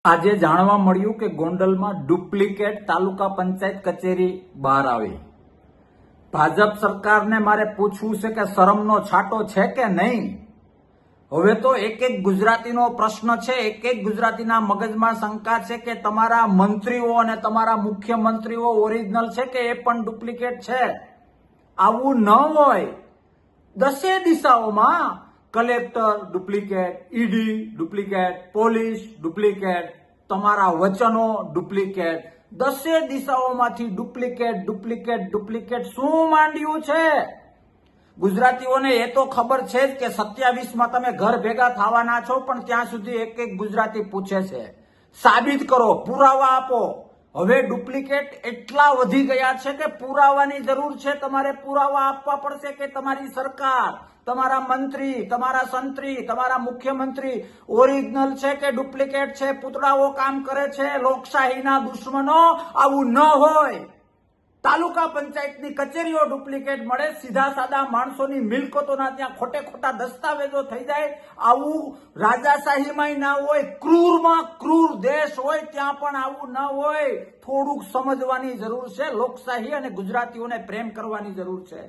આજે જાણવા મળ્યું કે ગોંડલમાં ડુપ્લિકેટ તાલુકા પંચાયત કચેરી બહાર આવી। ભાજપ સરકારને મારે પૂછવું છે કે શરમનો છાંટો છે કે નહીં। હવે તો એક એક ગુજરાતીનો પ્રશ્ન છે, એક એક ગુજરાતીના મગજમાં શંકા છે કે તમારા મંત્રીઓ અને તમારા મુખ્યમંત્રીઓ ઓરિજિનલ છે કે એ પણ ડુપ્લિકેટ છે। આવું ન હોય। 10 દિશાઓમાં collector duplicate, ED duplicate, police duplicate, તમારા વચનો ડુપ્લિકેટ, 10 દિશાઓમાંથી ડુપ્લિકેટ ડુપ્લિકેટ ડુપ્લિકેટ શું માંડ્યું છે। ગુજરાતીઓને એ તો ખબર છે જ કે 27માં તમે ઘર ભેગા થવાના છો, પણ ત્યાં સુધી એક એક ગુજરાતી પૂછે છે સાબિત કરો, પુરાવા આપો। હવે ડુપ્લિકેટ એટલા વધી ગયા છે કે પુરાવાની જરૂર છે। તમારે પુરાવા આપવા પડશે કે તમારી સરકાર, તમારા મંત્રી, તમારા સંત્રી, તમારા મુખ્યમંત્રી ઓરિજિનલ છે કે ડુપ્લિકેટ છે, પૂતળાઓ કામ કરે છે। લોકશાહીના દુશ્મનો, આવું ન હોય। તાલુકા પંચાયતની કચેરીઓ ડુપ્લિકેટ મળે, સીધા સાદા માણસોની મિલકતોના ત્યાં ખોટે ખોટા દસ્તાવેજો થઈ જાય। આવું રાજાશાહીમાં ના હોય, ક્રૂરમાં ક્રૂર દેશ હોય ત્યાં પણ આવું ન હોય। થોડુંક સમજવાની જરૂર છે, લોકશાહી અને ગુજરાતીઓને પ્રેમ કરવાની જરૂર છે।